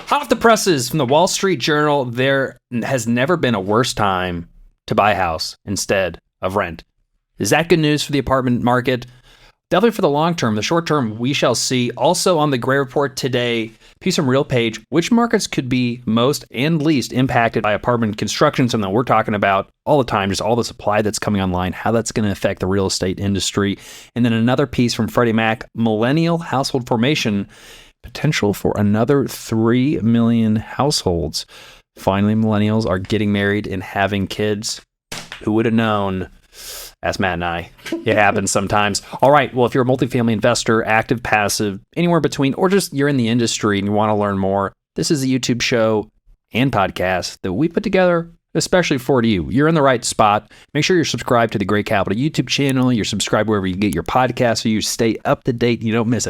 Hot off the presses from the Wall Street Journal, there has never been a worse time to buy a house instead of rent. Is that good news for the apartment market? Definitely for the long term. The short term, we shall see. Also on the Gray Report today, piece from Real Page, which markets could be most and least impacted by apartment construction, something that we're talking about all the time, just all the supply that's coming online, how that's going to affect the real estate industry. And then another piece from Freddie Mac, millennial household formation, potential for another 3 million households. Finally, millennials are getting married and having kids. Who would have known? Ask Matt and I. It happens sometimes. All right. Well, if you're a multifamily investor, active, passive, anywhere between, or just you're in the industry and you want to learn more, this is a YouTube show and podcast that we put together especially for you. You're in the right spot. Make sure you're subscribed to the Gray Capital YouTube channel. You're subscribed wherever you get your podcasts so you stay up to date and you don't miss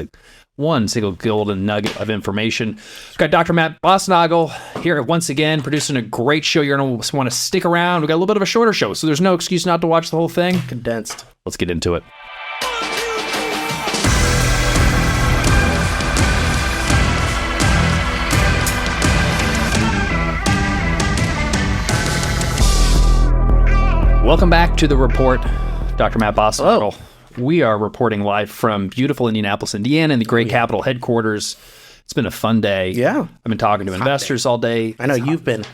one single golden nugget of information. We've got Dr. Matt Bosnagel here once again, producing a great show. You're going to want to stick around. We've got a little bit of a shorter show, so there's no excuse not to watch the whole thing. Condensed. Let's get into it. Welcome back to The Report. Dr. Matt Bosnagel. We are reporting live from beautiful Indianapolis, Indiana, in the Gray Capital headquarters. It's been a fun day. Yeah. I've been talking to investors all day. I know you've been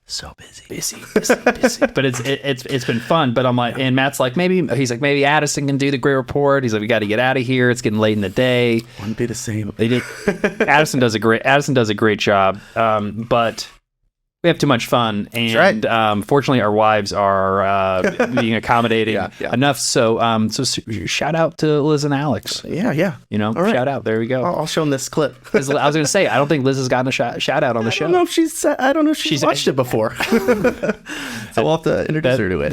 so busy. Busy. But it's been fun. But I'm like, and Matt's like, maybe Addison can do the Gray Report. He's like, we got to get out of here. It's getting late in the day. Wouldn't be the same. They did. Addison does a great job. But we have too much fun, and fortunately, our wives are being accommodating enough. So shout out to Liz and Alex. Yeah. You know, right. Shout out. There we go. I'll show them this clip. I was going to say, I don't think Liz has gotten a shout out on the show. I don't know if she's watched it before. So we'll have to introduce her to it.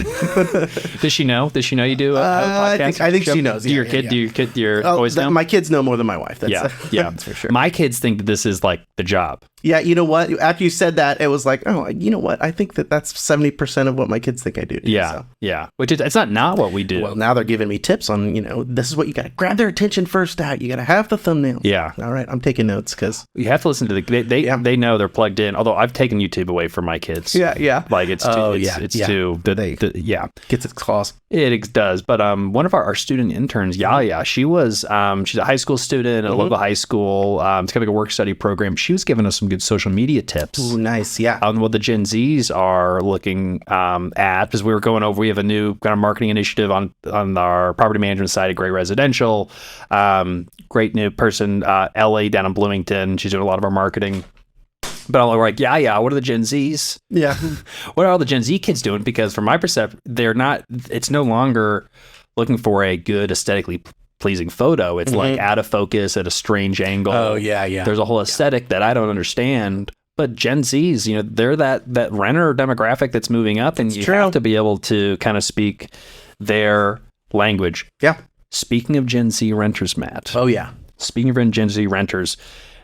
Does she know? Does she know you do a podcast? I think she knows. Do your boys know? My kids know more than my wife. That's for sure. My kids think that this is like the job. Yeah, you know what? After you said that, it was like, oh, you know what? I think that's 70% of what my kids think I do. Yeah. Which it's not what we do. Well, now they're giving me tips on, this is what you got to grab their attention first out. You got to have the thumbnail. Yeah. All right, I'm taking notes because you have to listen to they know they're plugged in. Although I've taken YouTube away from my kids. Yeah. Like it's too gets its claws. It does. But one of our student interns, Yaya, she's a high school student at a local high school. It's kind of like a work study program. She was giving us some good social media tips. Ooh, nice. Yeah. On what the Gen Zs are looking at, because we have a new kind of marketing initiative on our property management side at Gray Residential. Great new person, Ellie down in Bloomington. She's doing a lot of our marketing. But I'm like, what are the Gen Zs? Yeah. What are all the Gen Z kids doing? Because from my perception, it's no longer looking for a good aesthetically pleasing photo. It's like out of focus at a strange angle. Oh, yeah. There's a whole aesthetic that I don't understand. But Gen Zs, they're that renter demographic that's moving up, and you have to be able to kind of speak their language. Yeah. Speaking of Gen Z renters, Matt. Oh, yeah. Speaking of Gen Z renters,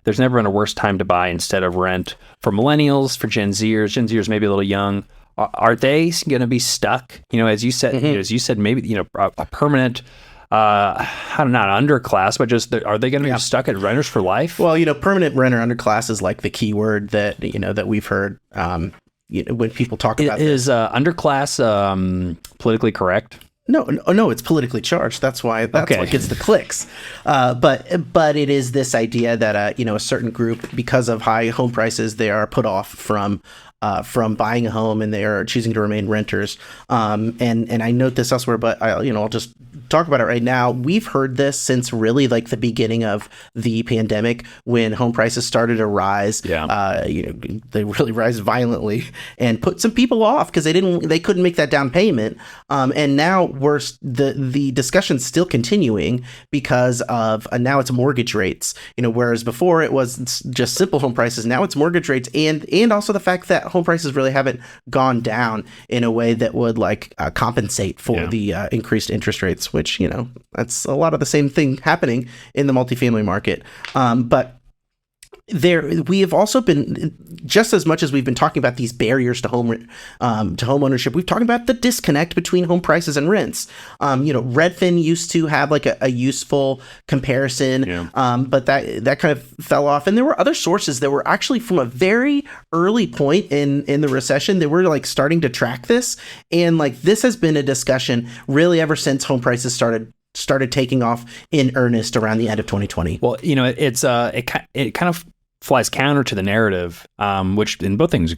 there's never been a worse time to buy instead of rent. For millennials, for Gen Zers maybe a little young. Are they going to be stuck? As you said, maybe a permanent. Not underclass, but just are they going to be stuck at renters for life? Well, permanent renter underclass is like the key word that that we've heard. When people talk about is underclass politically correct? No, it's politically charged. That's what gets the clicks. But it is this idea that a certain group, because of high home prices, they are put off from buying a home, and they are choosing to remain renters. And I note this elsewhere, but I'll just talk about it right now. We've heard this since really like the beginning of the pandemic, when home prices started to rise. They really rise violently and put some people off because they couldn't make that down payment. And now the discussion's still continuing because of now it's mortgage rates. Whereas before it was just simple home prices. Now it's mortgage rates, and also the fact that home prices really haven't gone down in a way that would compensate for the increased interest rates, which that's a lot of the same thing happening in the multifamily market. But We have also been, just as much as we've been talking about these barriers to home ownership, we've talked about the disconnect between home prices and rents. Redfin used to have like a useful comparison, but that kind of fell off. And there were other sources that were actually from a very early point in the recession that were like starting to track this, and like this has been a discussion really ever since home prices started taking off in earnest around the end of 2020. Well, it kind of flies counter to the narrative, which in both things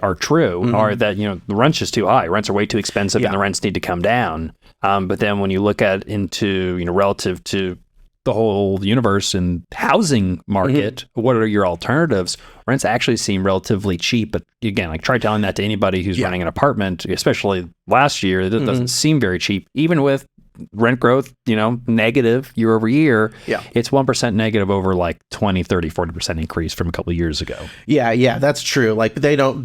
are true, are that, the rent's just too high. Rents are way too expensive and the rents need to come down. But then when you look at into, relative to the whole universe and housing market, what are your alternatives? Rents actually seem relatively cheap. But again, like try telling that to anybody who's running an apartment, especially last year, it doesn't seem very cheap, even with rent growth, negative year over year. It's 1% negative over like 20, 30, 40% increase from a couple of years ago. Yeah, that's true. Like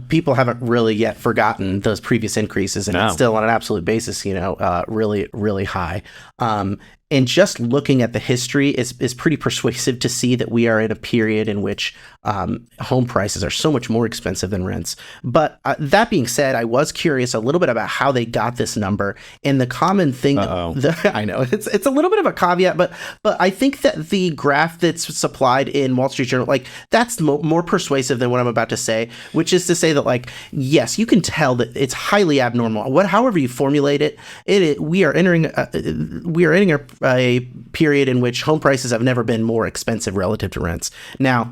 people haven't really yet forgotten those previous increases, and it's still on an absolute basis, really, really high. And just looking at the history is pretty persuasive to see that we are in a period in which home prices are so much more expensive than rents. But that being said, I was curious a little bit about how they got this number. And the common thing, I know it's a little bit of a caveat, but I think that the graph that's supplied in Wall Street Journal, like that's more persuasive than what I'm about to say, which is to say that like, yes, you can tell that it's highly abnormal. However you formulate it, we are entering a period in which home prices have never been more expensive relative to rents. Now,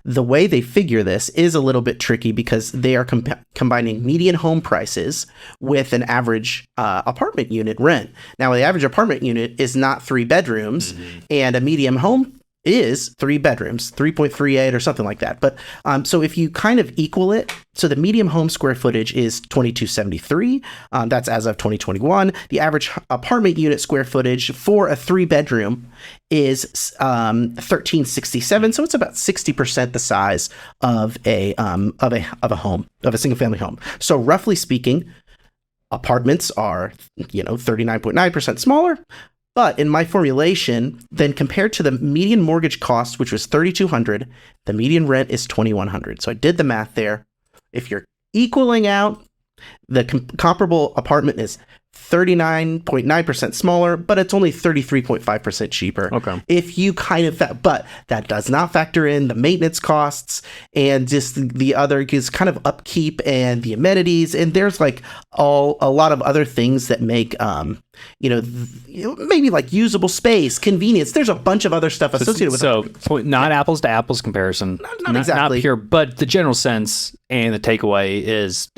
the way they figure this is a little bit tricky because they are combining median home prices with an average apartment unit rent. Now, the average apartment unit is not 3 bedrooms, and a median home is 3 bedrooms, 3.38 or something like that. But so if you kind of equal it, so the median home square footage is 2273. That's as of 2021. The average apartment unit square footage for a 3 bedroom is 1367. So it's about 60% the size of a home, of a single family home. So roughly speaking, apartments are 39.9% smaller. But in my formulation, then compared to the median mortgage cost, which was $3,200, the median rent is $2,100. So I did the math there. If you're equaling out, the comparable apartment is 39.9% smaller, but it's only 33.5% cheaper. Okay. If you but that does not factor in the maintenance costs and just the other is kind of upkeep and the amenities. And there's like a lot of other things that make, maybe like usable space, convenience. There's a bunch of other stuff associated with it. So not apples to apples comparison. Not exactly. Not pure, but the general sense and the takeaway is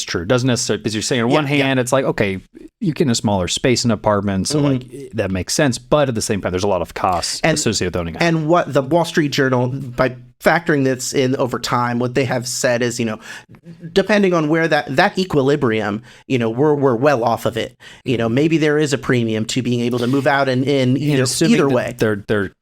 true. Doesn't necessarily, because you're saying on one hand, it's like, okay, you're getting a smaller space in apartments, so like that makes sense. But at the same time, there's a lot of costs associated with owning a house. And what the Wall Street Journal, by factoring this in over time, what they have said is, depending on where that equilibrium, we're well off of it. Maybe there is a premium to being able to move out in either way.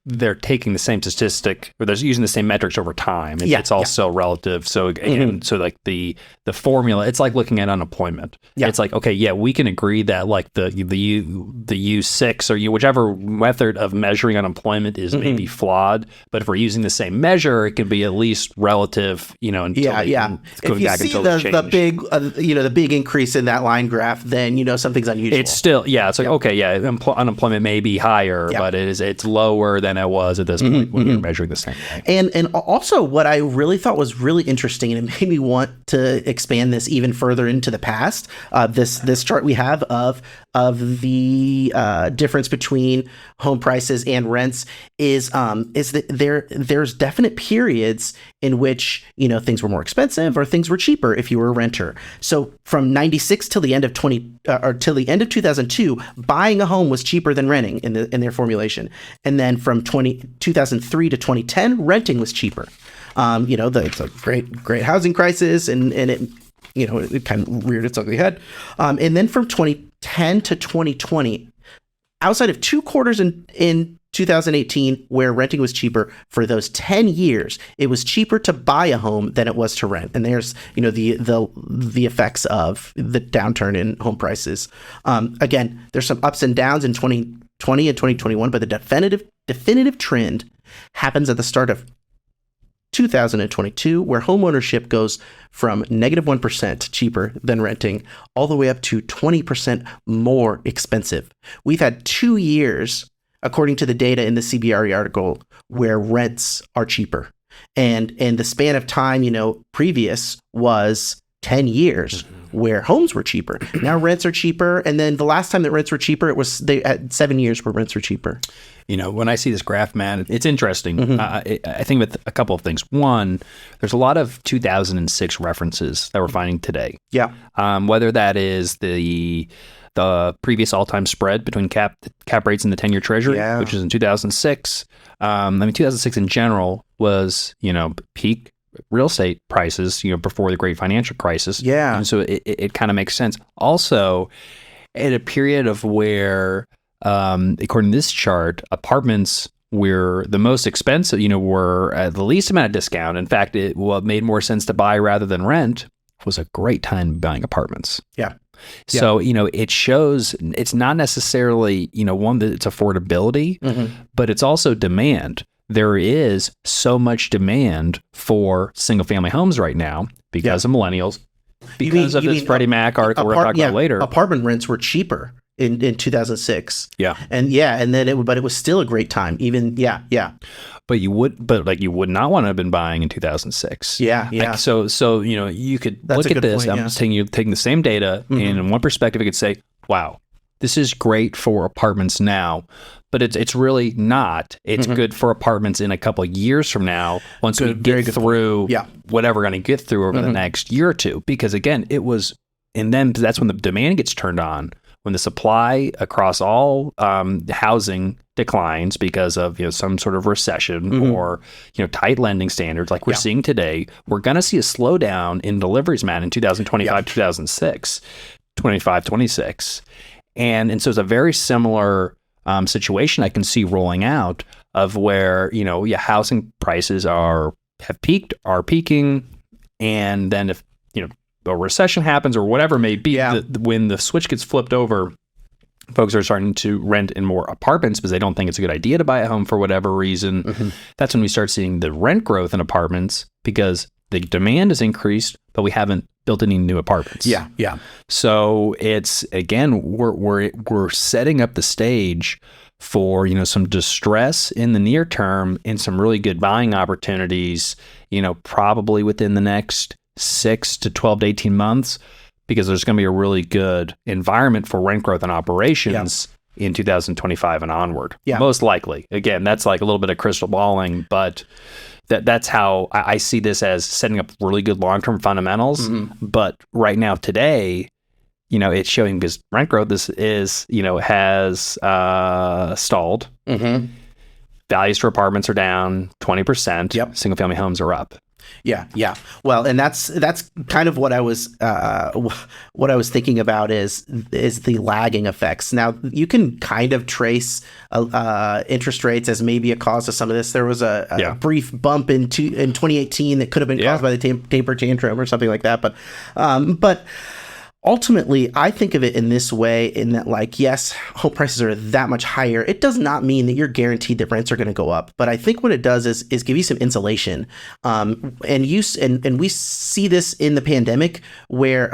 They're taking the same statistic, or they're using the same metrics over time. It's also relative. So again, so like the formula, it's like looking at unemployment. It's like, okay, we can agree that like the U6 or whichever method of measuring unemployment is maybe flawed, but if we're using the same measure, it can be at least relative, until if you see the big increase in that line graph, then something's unusual. It's still it's like unemployment may be higher, but it's lower than it was at this point when you're measuring the same thing. And also what I really thought was really interesting, and it made me want to expand this even further into the past. This chart we have of the difference between home prices and rents is that there's definite periods in which things were more expensive or things were cheaper if you were a renter. So from 96 till the end of 2002, buying a home was cheaper than renting in their formulation, and then from 2003 to 2010, renting was cheaper. It's a great housing crisis, and it it kind of reared its ugly head. And then from 2010 to 2020, outside of 2 quarters in 2018 where renting was cheaper, for those 10 years, it was cheaper to buy a home than it was to rent. And there's, the effects of the downturn in home prices. Again, there's some ups and downs in 2020 and 2021, but the definitive trend happens at the start of 2022, where homeownership goes from -1% cheaper than renting all the way up to 20% more expensive. We've had 2 years, according to the data in the CBRE article, where rents are cheaper. And the span of time, previous was 10 years where homes were cheaper. Now rents are cheaper. And then the last time that rents were cheaper, they had 7 years where rents were cheaper. When I see this graph, man, it's interesting. I think with a couple of things. One, there's a lot of 2006 references that we're finding today. Yeah. Whether that is the previous all-time spread between cap rates and the 10-year Treasury, which is in 2006. 2006 in general was, peak real estate prices, before the great financial crisis. Yeah. And so it kind of makes sense. Also, at a period of where, according to this chart, apartments were the most expensive, were at the least amount of discount. In fact, what made more sense to buy rather than rent was a great time buying apartments. Yeah. So, it shows it's not necessarily, one, that it's affordability, but it's also demand. There is so much demand for single family homes right now because of millennials, because of this Freddie Mac article we're talking about later. Apartment rents were cheaper in 2006. Yeah. And then it was still a great time. Even, But you would not want to have been buying in 2006. Yeah. So you could look at this. Point, I'm just taking the same data, and in one perspective, you could say, "Wow, this is great for apartments now," but it's really not. It's good for apartments in a couple of years from now, once we get through whatever we're going to get through over the next year or two. Because again, and then that's when the demand gets turned on. When the supply across all housing declines because of some sort of recession or tight lending standards like we're seeing today, we're going to see a slowdown in deliveries, man, in 2025, 2006, 25, 26. And so it's a very similar situation I can see rolling out of where, housing prices are peaking. And then if, a recession happens or whatever it may be, when the switch gets flipped over, folks are starting to rent in more apartments because they don't think it's a good idea to buy a home for whatever reason. That's when we start seeing the rent growth in apartments because the demand has increased, but we haven't built any new apartments. Yeah. So it's, again, we're setting up the stage for, some distress in the near term and some really good buying opportunities, probably within the next 6 to 12 to 18 months, because there's going to be a really good environment for rent growth and operations in 2025 and onward. Most likely. Again, that's like a little bit of crystal balling, but that's how I see this as setting up really good long-term fundamentals. But right now, today, it's showing because rent growth has stalled. Values for apartments are down 20%. Single family homes are up. Yeah. Well, and that's kind of what I was thinking about is the lagging effects. Now you can kind of trace interest rates as maybe a cause of some of this. There was a brief bump in 2018 that could have been caused by the taper tantrum or something like that. But ultimately, I think of it in this way, in that, yes, home prices are that much higher. It does not mean that you're guaranteed that rents are going to go up. But I think what it does is give you some insulation. And we see this in the pandemic where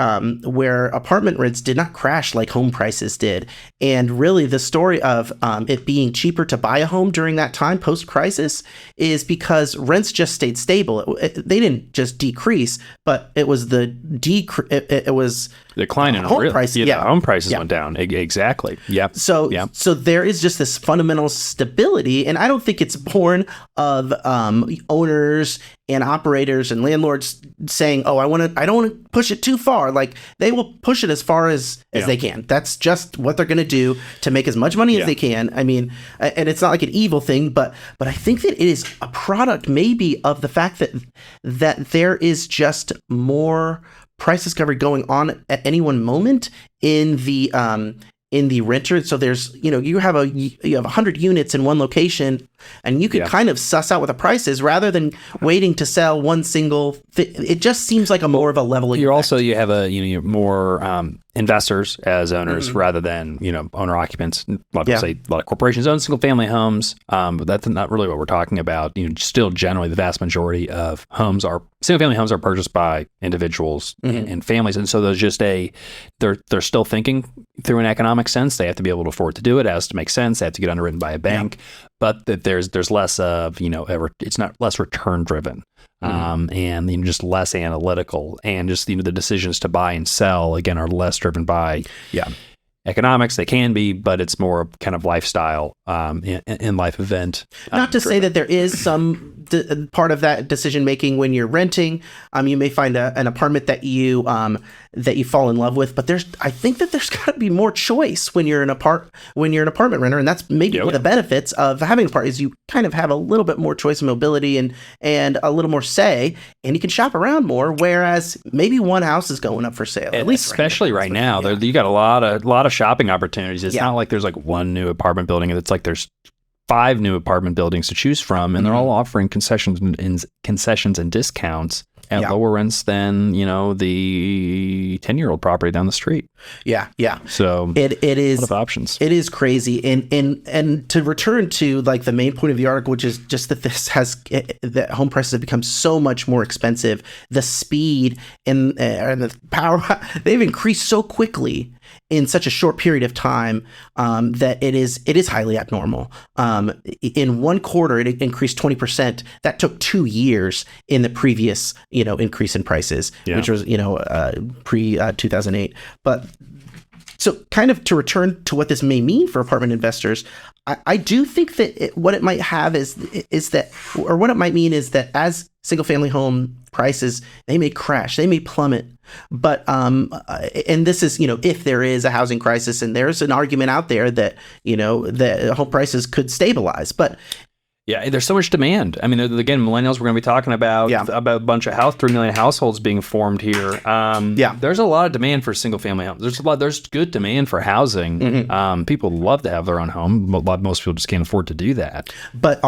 apartment rents did not crash like home prices did. And really, the story of it being cheaper to buy a home during that time post-crisis is because rents just stayed stable. They didn't just decrease, but it was the decline in home prices. Home prices went down. Exactly. Yeah. So there is just this fundamental stability, and I don't think it's born of owners and operators and landlords saying, "Oh, I don't want to push it too far." They will push it as far as they can. That's just what they're going to do to make as much money as they can. I mean, and it's not like an evil thing, but I think that it is a product maybe of the fact that there is just more price discovery going on at any one moment in the in the renter. So there's, you have 100 units in one location, and you can kind of suss out what the price is rather than waiting to sell one single it just seems like a more of a leveling effect. You have you're more investors as owners rather than owner occupants. A lot of corporations own single family homes, but that's not really what we're talking about. Still generally the vast majority of single family homes are purchased by individuals and families, and so there's just they're still thinking through an economic sense. They have to be able to afford to do it. It has to make sense. They have to get underwritten by a bank, but that there's less of it's not less return driven. And just less analytical, and just the decisions to buy and sell again are less driven by economics. They can be, but it's more kind of lifestyle in life event. Not to say that there is some part of that decision making when you're renting. You may find an apartment that you fall in love with, but I think that there's got to be more choice when you're an apartment renter, and that's maybe one of the benefits of having an apartment is you kind of have a little bit more choice and mobility and a little more say, and you can shop around more. Whereas maybe one house is going up for sale, at least especially right now. You got a lot of shopping opportunities. It's not like there's like one new apartment building. It's like there's 5 new apartment buildings to choose from, and they're all offering concessions and discounts at lower rents than the 10-year-old property down the street. Yeah. So it is a lot of options. It is crazy, and to return to like the main point of the article, which is just that that home prices have become so much more expensive. The speed and the power they've increased so quickly in such a short period of time that it is highly abnormal. In one quarter, it increased 20%. That took 2 years in the previous, increase in prices, which was, pre 2008. But so kind of to return to what this may mean for apartment investors, I do think that what it might have is that, or what it might mean is that as single family home prices, they may crash, they may plummet. But and this is, if there is a housing crisis, and there's an argument out there that, that home prices could stabilize. But yeah, there's so much demand. I mean, again, millennials, we're going to be talking about a bunch of 3 million households being formed here. There's a lot of demand for single family homes. There's good demand for housing. People love to have their own home. Most people just can't afford to do that. But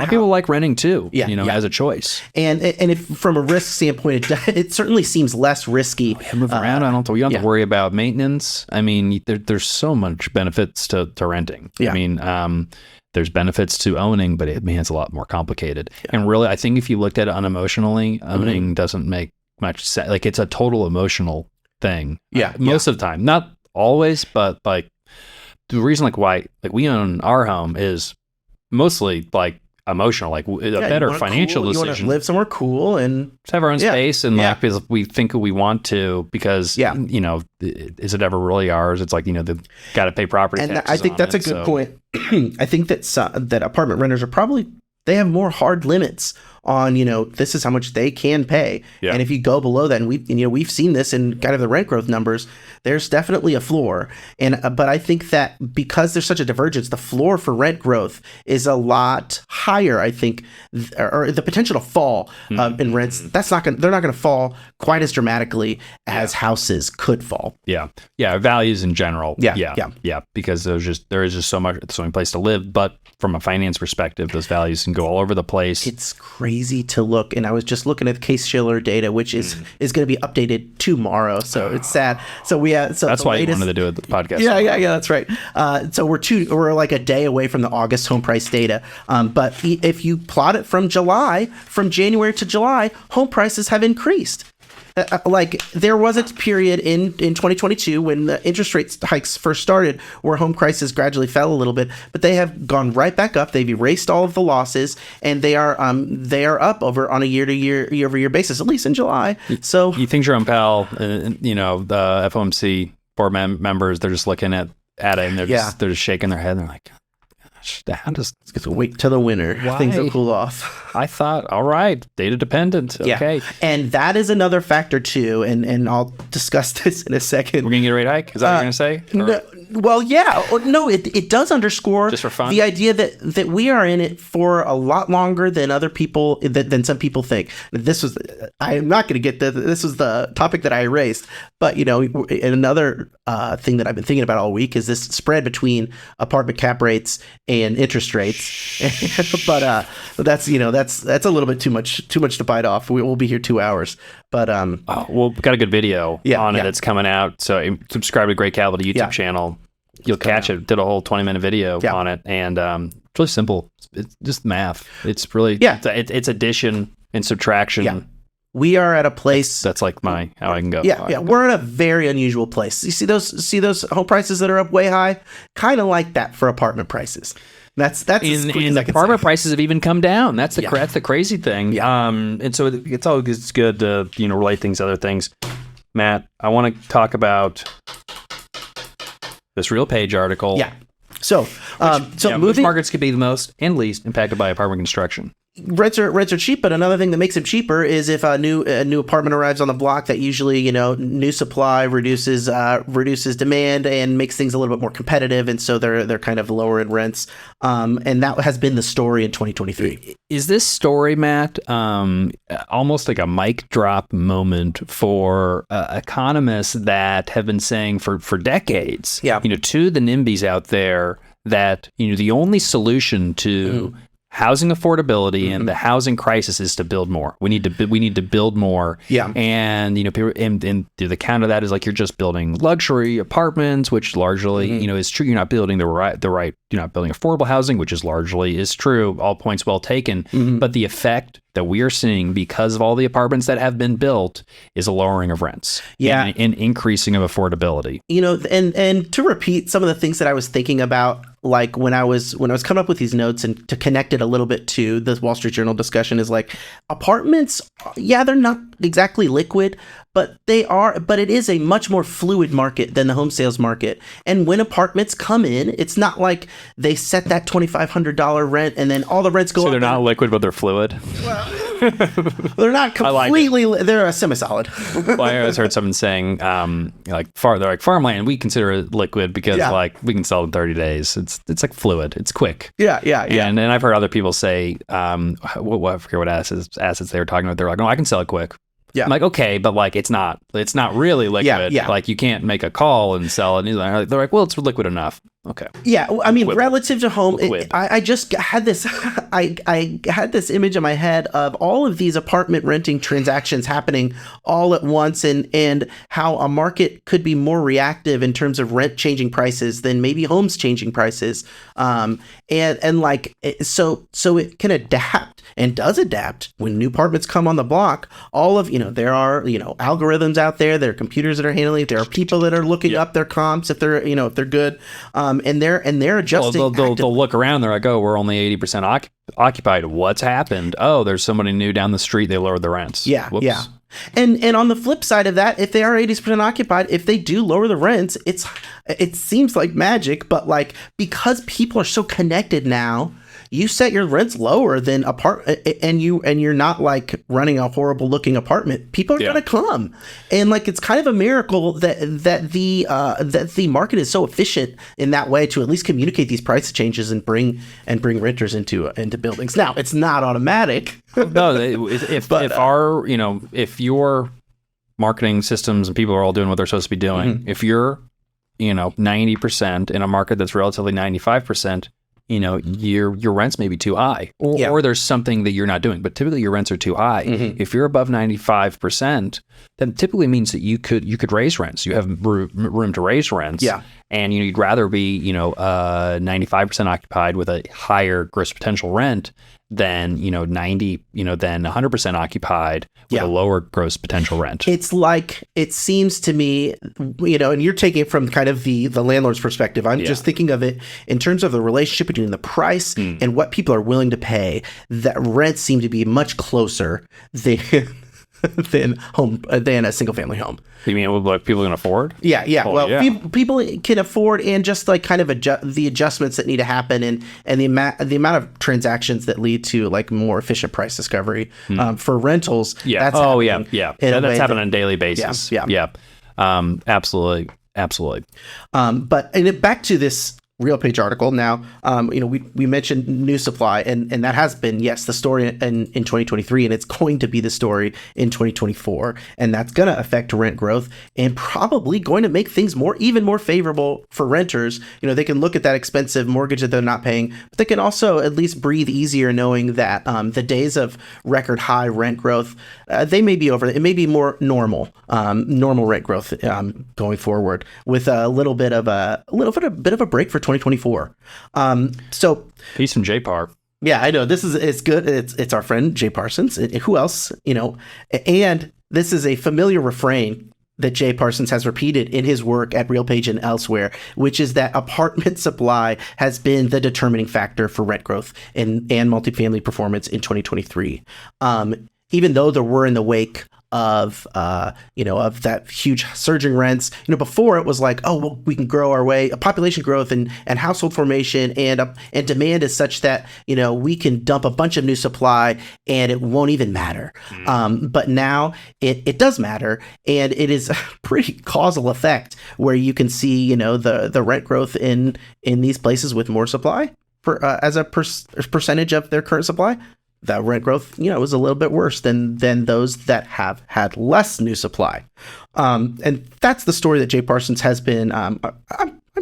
people like renting too, as a choice. And if from a risk standpoint, it certainly seems less risky. Move around. You don't have to worry about maintenance. I mean, there's so much benefits to renting. I mean, there's benefits to owning, but it's a lot more complicated. And really, I think if you looked at it unemotionally, owning doesn't make much sense. Like, it's a total emotional thing. Most of the time. Not always, but like the reason why we own our home is mostly like emotional, like a better financial decision. You want to live somewhere cool and have our own space, and because we think we want to, because is it ever really ours? It's like they've got to pay property taxes. And I think that's a good point. I think that apartment renters they have more hard limits on, this is how much they can pay. And if you go below that, and we've seen this in kind of the rent growth numbers, there's definitely a floor. And but I think that because there's such a divergence, the floor for rent growth is a lot higher, I think, or the potential to fall in rents. They're not going to fall quite as dramatically as houses could fall. Values in general. Because there is just so many place to live, but from a finance perspective, those values can go all over the place. It's crazy to look, and I was just looking at the Case-Shiller data, which is going to be updated tomorrow. So it's sad. So that's why you wanted to do it, the podcast. Yeah, that's right. So we're like a day away from the August home price data. But if you plot it from January to July, home prices have increased. Like, there was a period in 2022 when the interest rate hikes first started where home prices gradually fell a little bit, but they have gone right back up. They've erased all of the losses, and they are up on a year-over-year basis, at least in July. So you think Jerome Powell, the FOMC board members, they're just looking at it, and they're just shaking their head, and they're like, let's wait till the winter. Why? Things will cool off. I thought, all right, data dependent. Okay. And that is another factor too. And I'll discuss this in a second. We're going to get a rate hike? Is that what you're going to say? Well, yeah. No, it does underscore Just for fun? the idea that we are in it for a lot longer than other people, than some people think. I am not going to get this was the topic that I raised, but another thing that I've been thinking about all week is this spread between apartment cap rates and interest rates. But that's a little bit too much to bite off. We'll be here 2 hours. But we've got a good video on it that's coming out. So subscribe to Great Capital YouTube channel. You'll catch it. Did a whole 20-minute video on it, and it's really simple. It's just math. It's really it's addition and subtraction. Yeah. We are at a place that's like how I can go. Yeah. We're in a very unusual place. You see those home prices that are up way high, kind of like that for apartment prices. That's and apartment prices have even come down. That's the crazy thing. Yeah. And so it's good to relate things to other things. Matt, I want to talk about this Real Page article. Yeah. So which markets could be the most and least impacted by apartment construction? Rents are cheap, but another thing that makes them cheaper is if a new apartment arrives on the block, that usually new supply reduces demand and makes things a little bit more competitive, and so they're kind of lower in rents. And that has been the story in 2023. Is this story, Matt, almost like a mic drop moment for economists that have been saying for decades, to the NIMBYs out there that the only solution to housing affordability and the housing crisis is to build more. We need to build more. Yeah. And people, and the counter to that is like you're just building luxury apartments, which largely is true. You're not building the right. You're not building affordable housing, which is largely is true. All points well taken. But the effect that we are seeing because of all the apartments that have been built is a lowering of rents. Yeah. And increasing of affordability. And to repeat some of the things that I was thinking about, like when I was coming up with these notes, and to connect it a little bit to the Wall Street Journal discussion, is like apartments, they're not exactly liquid, but it is a much more fluid market than the home sales market. And when apartments come in, it's not like they set that $2,500 rent and then all the rents go up. So they're not liquid, but they're fluid. They're not completely. They're a semi-solid. Well, I always heard someone saying, they're like farmland. We consider it liquid because we can sell it in 30 days. It's like fluid. It's quick. Yeah. And then I've heard other people say, I forget what assets they were talking about. They're like, no, I can sell it quick. Yeah. I'm like, okay, but like it's not really liquid. Yeah. Like you can't make a call and sell it. And they're like, well, it's liquid enough. Okay. Yeah, I mean, relative to home, I just had this. I had this image in my head of all of these apartment renting transactions happening all at once, and how a market could be more reactive in terms of rent changing prices than maybe homes changing prices. And like so it can adapt and does adapt when new apartments come on the block. All of there are algorithms out there. There are computers that are handling it. There are people that are looking up their comps if they're if they're good. And they're adjusting. Well, they'll look around. They're like, oh, we're only 80% occupied. What's happened? Oh, there's somebody new down the street. They lowered the rents. Yeah, Whoops. yeah. And on the flip side of that, if they are 80% occupied, if they do lower the rents, it seems like magic. But like because people are so connected now, you set your rents lower than and you're not like running a horrible looking apartment. People are gonna come, and like it's kind of a miracle that the market is so efficient in that way to at least communicate these price changes and bring renters into buildings. Now it's not automatic. No, if your marketing systems and people are all doing what they're supposed to be doing, if you're 90% in a market that's relatively 95%. Your rents may be too high, or there's something that you're not doing. But typically, your rents are too high. If you're above 95%, then typically means that you could raise rents. You have room to raise rents. Yeah. And you'd rather be 95% occupied with a higher gross potential rent than 90 than 100% occupied with a lower gross potential rent. It's like, it seems to me, and you're taking it from kind of the landlord's perspective. I'm just thinking of it in terms of the relationship between the price and what people are willing to pay. That rents seem to be much closer than a single family home. You mean what people can afford? Yeah. People can afford, and just like kind of the adjustments that need to happen, and the amount of transactions that lead to like more efficient price discovery for rentals. Yeah. That's happening on a daily basis. Yeah. Absolutely. Absolutely. But back to this RealPage article. Now, we mentioned new supply, and that has been, yes, the story in 2023, and it's going to be the story in 2024, and that's going to affect rent growth and probably going to make things even more favorable for renters. They can look at that expensive mortgage that they're not paying, but they can also at least breathe easier knowing that the days of record high rent growth, they may be over. It may be more normal rent growth going forward, with a bit of a break for 2024. So peace from JPAR. Yeah, I know it's good. It's our friend Jay Parsons. Who else? And this is a familiar refrain that Jay Parsons has repeated in his work at RealPage and elsewhere, which is that apartment supply has been the determining factor for rent growth and multifamily performance in 2023. Even though there were in the wake of that huge surging rents, before it was like, oh, well, we can grow our way, population growth and household formation and demand is such that, we can dump a bunch of new supply and it won't even matter. But now it does matter, and it is a pretty causal effect where you can see, the rent growth in these places with more supply as a percentage of their current supply. That rent growth, is a little bit worse than those that have had less new supply. And that's the story that Jay Parsons has been, I'm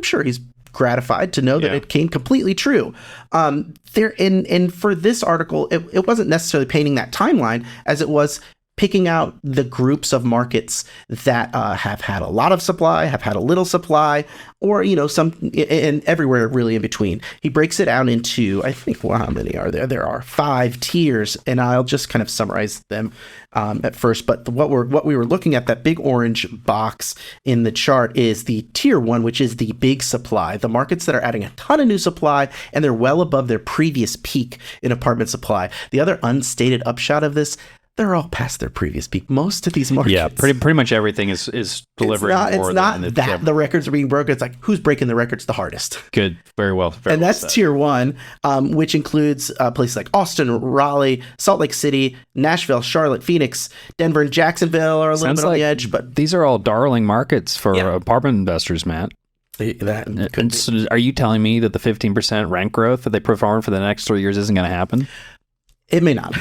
sure he's gratified to know that it came completely true. And for this article, it wasn't necessarily painting that timeline as it was picking out the groups of markets that have had a lot of supply, have had a little supply, or, some, and everywhere really in between. He breaks it out into, I think, well, how many are there? There are 5 tiers, and I'll just kind of summarize them at first. But what we were looking at, that big orange box in the chart, is the tier 1, which is the big supply, the markets that are adding a ton of new supply, and they're well above their previous peak in apartment supply. The other unstated upshot of this, they're all past their previous peak. Most of these markets. Yeah, pretty much everything is delivering more. It's not that the records are being broken. It's like, who's breaking the records the hardest? Good. Very well. And that's tier 1, which includes places like Austin, Raleigh, Salt Lake City, Nashville, Charlotte, Phoenix, Denver, and Jacksonville are a little bit on the edge. But these are all darling markets for apartment investors, Matt. And so are you telling me that the 15% rent growth that they perform for the next 3 years isn't going to happen? It may not.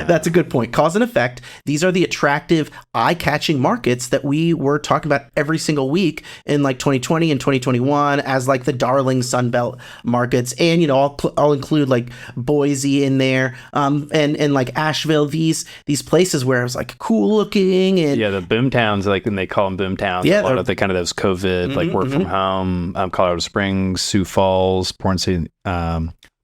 That's a good point. Cause and effect. These are the attractive, eye-catching markets that we were talking about every single week in like 2020 and 2021 as like the darling Sunbelt markets. And, I'll include like Boise in there, and like Asheville, these places where it was like cool looking. And the boom towns, like when they call them boom towns, a lot of the kind of those COVID, like work from home, Colorado Springs, Sioux Falls, Port St.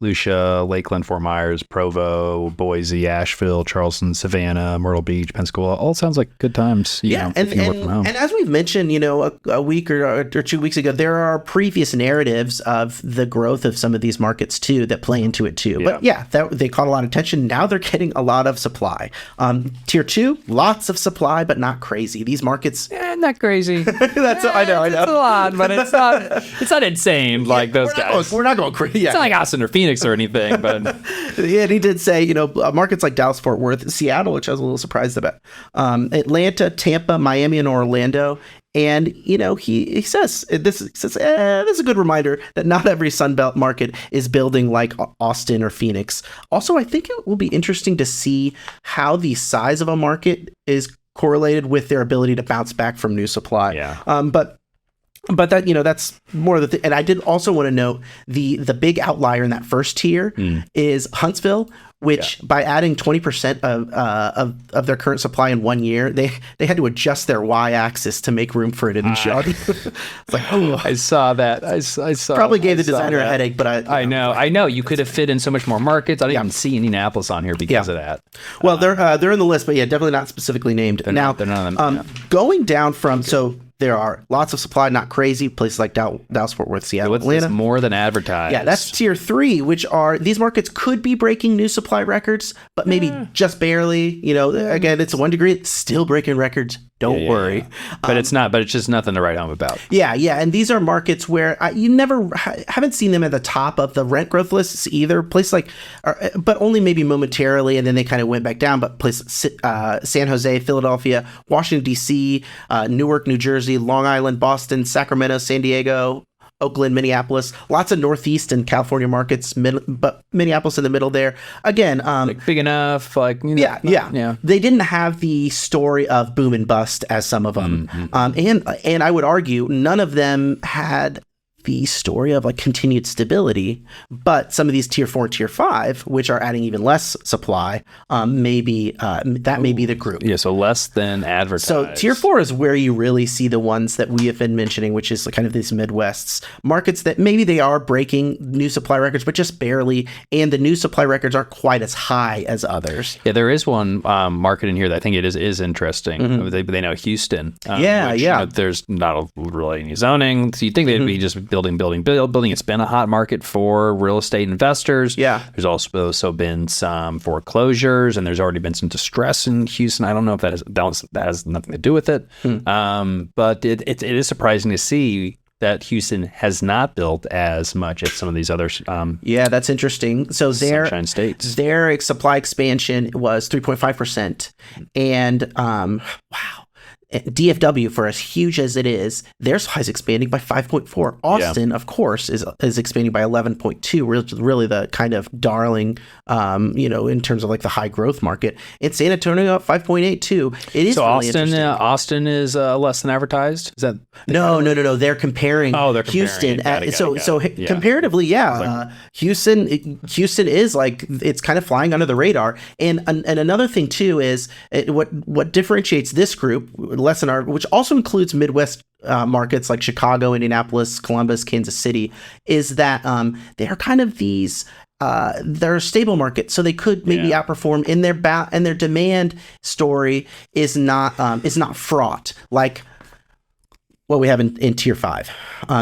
Lucia, Lakeland, Fort Myers, Provo, Boise, Asheville, Charleston, Savannah, Myrtle Beach, Pensacola. All sounds like good times. And as we've mentioned, a week or 2 weeks ago, there are previous narratives of the growth of some of these markets too that play into it too. But they caught a lot of attention. Now they're getting a lot of supply. Tier 2, lots of supply, but not crazy. These markets, not crazy. I know. It's a lot, but it's not insane like those guys. We're not going crazy. It's not like Austin or Phoenix or anything, but and he did say, markets like Dallas, Fort Worth, Seattle, which I was a little surprised about, Atlanta, Tampa, Miami, and Orlando. And he says this is a good reminder that not every Sunbelt market is building like Austin or Phoenix. Also, I think it will be interesting to see how the size of a market is correlated with their ability to bounce back from new supply. But that, that's more of the thing. And I did also want to note the big outlier in that first tier is Huntsville, which by adding 20% of their current supply in 1 year, they had to adjust their y-axis to make room for it in the shot. It's like, oh, I saw that. I saw. Probably gave the designer a headache, but I know. You could have fit in so much more markets. I didn't even see Indianapolis on here because of that. Well, they're in the list, but definitely not specifically named. They're none of them. Going down from there are lots of supply, not crazy. Places like Dallas, Fort Worth, Seattle, Atlanta. More than advertised. Yeah, that's tier 3, which are these markets could be breaking new supply records, but maybe just barely. Again, it's 1 degree, it's still breaking records. Don't worry. But it's not. But it's just nothing to write home about. Yeah. And these are markets where you never haven't seen them at the top of the rent growth lists either. Places like, but only maybe momentarily, and then they kind of went back down. But places San Jose, Philadelphia, Washington D.C., Newark, New Jersey, Jersey, Long Island, Boston, Sacramento, San Diego, Oakland, Minneapolis, lots of Northeast and California markets, but Minneapolis in the middle there. Again, like big enough, like, you know, yeah. They didn't have the story of boom and bust as some of them, and I would argue none of them had the story of like continued stability, but some of these tier 4 and tier 5, which are adding even less supply, that may be the group. Yeah, so less than advertised. So tier 4 is where you really see the ones that we have been mentioning, which is kind of these Midwests markets that maybe they are breaking new supply records, but just barely, and the new supply records aren't quite as high as others. Yeah, there is one market in here that I think it is interesting. They know Houston. Which, you know, there's not really any zoning, so you think they'd be just building. It's been a hot market for real estate investors. Yeah. There's also been some foreclosures, and there's already been some distress in Houston. I don't know if that has nothing to do with it. But it is surprising to see that Houston has not built as much as some of these other that's interesting. So Sunshine States. Their supply expansion was 3.5%. And wow. DFW, for as huge as it is, their supply is expanding by 5.4. Austin, of course, is expanding by 11.2. Really the kind of darling, in terms of like the high growth market. And San Antonio at 5.8 too. It is so really interesting. Austin is less than advertised. Is that no? They're comparing. They're Houston. comparing. Comparatively, Houston is like it's kind of flying under the radar. And another thing too is what differentiates this group, less than our, which also includes Midwest markets like Chicago, Indianapolis, Columbus, Kansas City, is that they're kind of these they're a stable market, so they could maybe outperform in their demand story is not fraught like what we have in tier 5.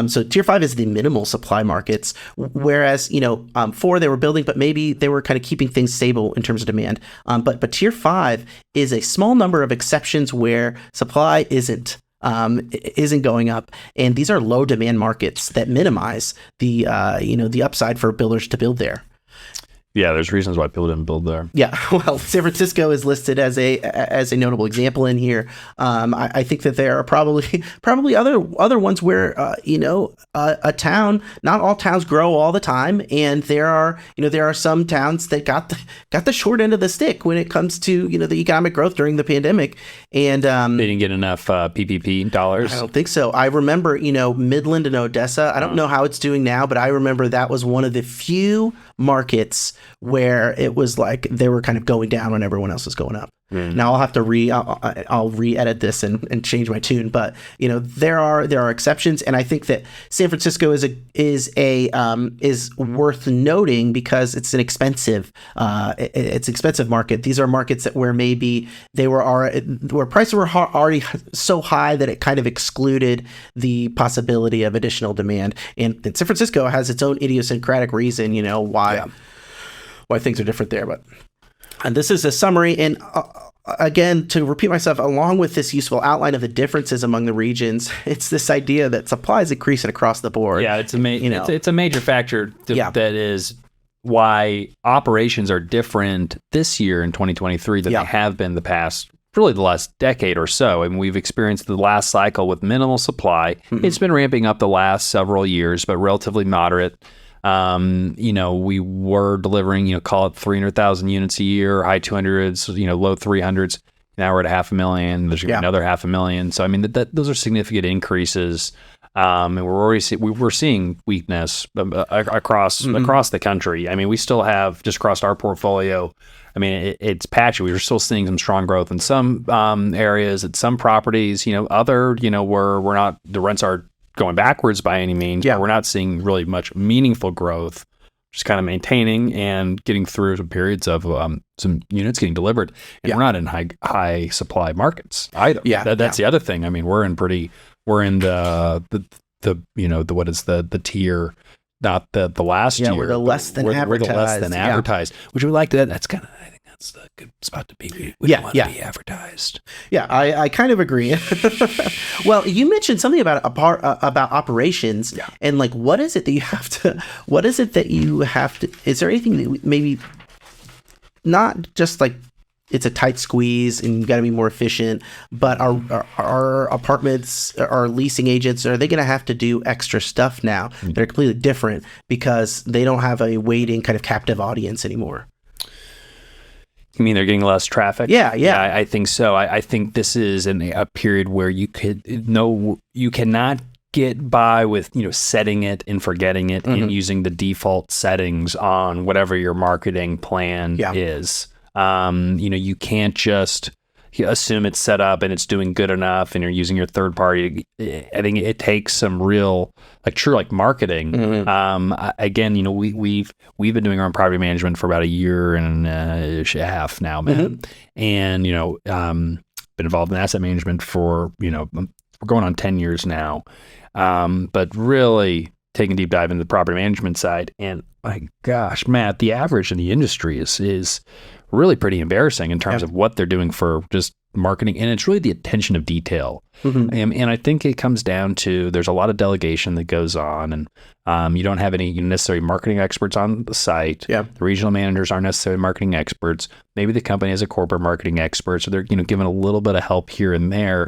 So tier 5 is the minimal supply markets, whereas 4 they were building, but maybe they were kind of keeping things stable in terms of demand. But tier 5 is a small number of exceptions where supply isn't going up, and these are low demand markets that minimize the upside for builders to build there. Yeah, there's reasons why people didn't build there. Yeah, well, San Francisco is listed as a notable example in here. I think that there are probably other ones where a town. Not all towns grow all the time, and there are some towns that got the short end of the stick when it comes to the economic growth during the pandemic, and they didn't get enough PPP dollars. I don't think so. I remember Midland and Odessa. I don't know how it's doing now, but I remember that was one of the few markets where it was like they were kind of going down when everyone else was going up. Now I'll have to I'll re-edit this and change my tune, but there are exceptions, and I think that San Francisco is worth noting because it's an expensive market. These are markets where maybe where prices were already so high that it kind of excluded the possibility of additional demand, and San Francisco has its own idiosyncratic reason why things are different there. And this is a summary, and again, to repeat myself, along with this useful outline of the differences among the regions, it's this idea that supply is increasing across the board. Yeah, it's a major factor that is why operations are different this year in 2023 than they have been the last decade or so. And we've experienced the last cycle with minimal supply. It's been ramping up the last several years, but relatively moderate. We were delivering, call it 300,000 units a year, high 200s, low 300s. Now we're at 500,000. There's going to be another 500,000. So, I mean, those are significant increases. And we're seeing weakness across the country. I mean, we still have, just across our portfolio, I mean, it's patchy. We're still seeing some strong growth in some areas, at some properties, other, we're not, the rents are going backwards by any means, but we're not seeing really much meaningful growth, just kind of maintaining and getting through some periods of some units getting delivered. And we're not in high supply markets either. That's the other thing. I mean, we're in the what is the tier, not the last tier. We're the less than advertised. We're the less than advertised, which we like that. That's kind of, I think that's the good spot to be. We don't want to be advertised. Yeah, I kind of agree. Well, you mentioned something about operations, and like, what is it that you have to, is there anything that maybe not just like it's a tight squeeze and you got to be more efficient. But our apartments, our leasing agents, are they going to have to do extra stuff now? They're completely different because they don't have a waiting kind of captive audience anymore. You mean they're getting less traffic? Yeah. I think so. I think this is a period where you cannot get by with setting it and forgetting it and using the default settings on whatever your marketing plan is. You can't just assume it's set up and it's doing good enough and you're using your third party. I think it takes some real true marketing. Again, we've been doing our own property management for about a year and a half now, man. And been involved in asset management for we're going on 10 years now. But really taking a deep dive into the property management side, and my gosh, Matt, the average in the industry is really pretty embarrassing in terms of what they're doing for just marketing, and it's really the attention of detail. And I think it comes down to there's a lot of delegation that goes on, and you don't have any necessary marketing experts on the site. The regional managers aren't necessarily marketing experts. Maybe the company has a corporate marketing expert, so they're given a little bit of help here and there,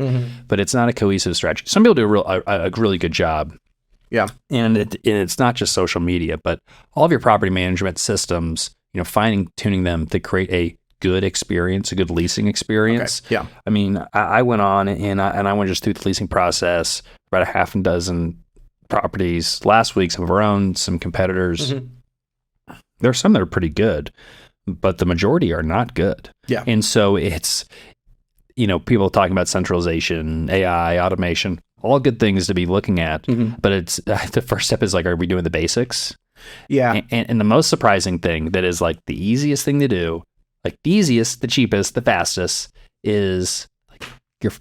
but it's not a cohesive strategy. Some people do a really good job. And it's not just social media, but all of your property management systems, fine tuning them to create a good experience, a good leasing experience. I mean, I went on and I went just through the leasing process, about a half a dozen properties last week, some of our own, some competitors. There are some that are pretty good, but the majority are not good. And so it's, people talking about centralization, AI, automation, all good things to be looking at. But it's the first step is are we doing the basics? And the most surprising thing that is the easiest thing to do, the easiest, the cheapest, the fastest is your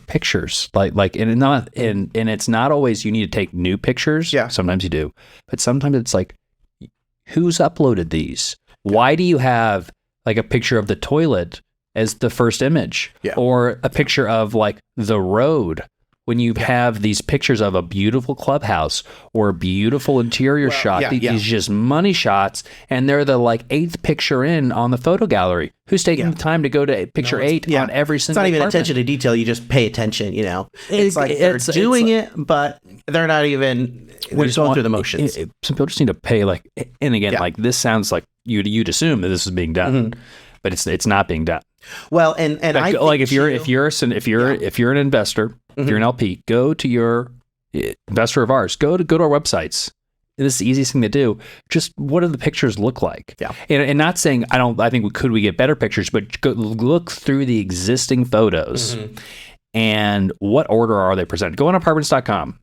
pictures. And it's not always you need to take new pictures. Sometimes you do, but sometimes it's who's uploaded these? Why do you have a picture of the toilet as the first image, or a picture of the road? When you have these pictures of a beautiful clubhouse or a beautiful interior shot, these just money shots, and they're the 8th picture in on the photo gallery. Who's taking the time to go to picture 8 on every single? It's not even apartment? Attention to detail. You just pay attention. It's they're doing it, but they're not even. They're just going through the motions. Some people just need to pay. And again, this sounds like you'd assume that this is being done, but it's not being done. Well, and I think if you're an investor, if you're an LP, go to your investor of ours. Go to our websites. This is the easiest thing to do. Just what do the pictures look like? And not saying I think could we get better pictures, but go look through the existing photos and what order are they presented. Go on apartments.com.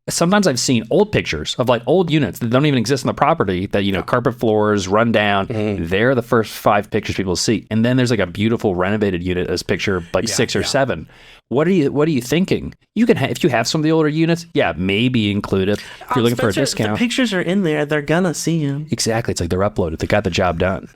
Sometimes I've seen old pictures of old units that don't even exist on the property that, carpet floors, run down. They're the first 5 pictures people see. And then there's a beautiful renovated unit as picture 6 or 7. What are you thinking? You can if you have some of the older units, maybe include it. If you're looking for a discount. The pictures are in there. They're going to see them. Exactly. It's they're uploaded. They got the job done.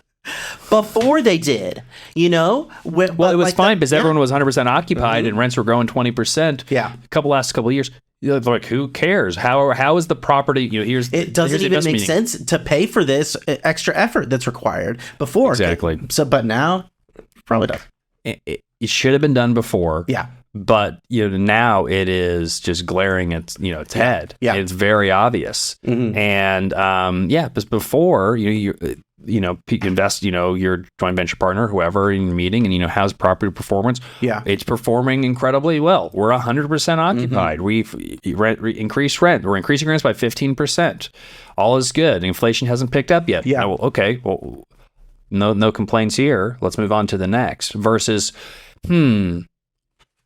Before they did, well, it was fine because everyone was 100% occupied and rents were growing 20%. Last couple of years. Who cares? How is the property? It doesn't even make sense to pay for this extra effort that's required before. Exactly. But now, probably does. It should have been done before. But now it is just glaring at its head. It's very obvious. And because before invest, your joint venture partner, whoever in your meeting, and how's property performance? It's performing incredibly well. We're 100% occupied. We've increased rent. We're increasing rents by 15%. All is good. Inflation hasn't picked up yet. Okay. Well, no complaints here. Let's move on to the next. Versus,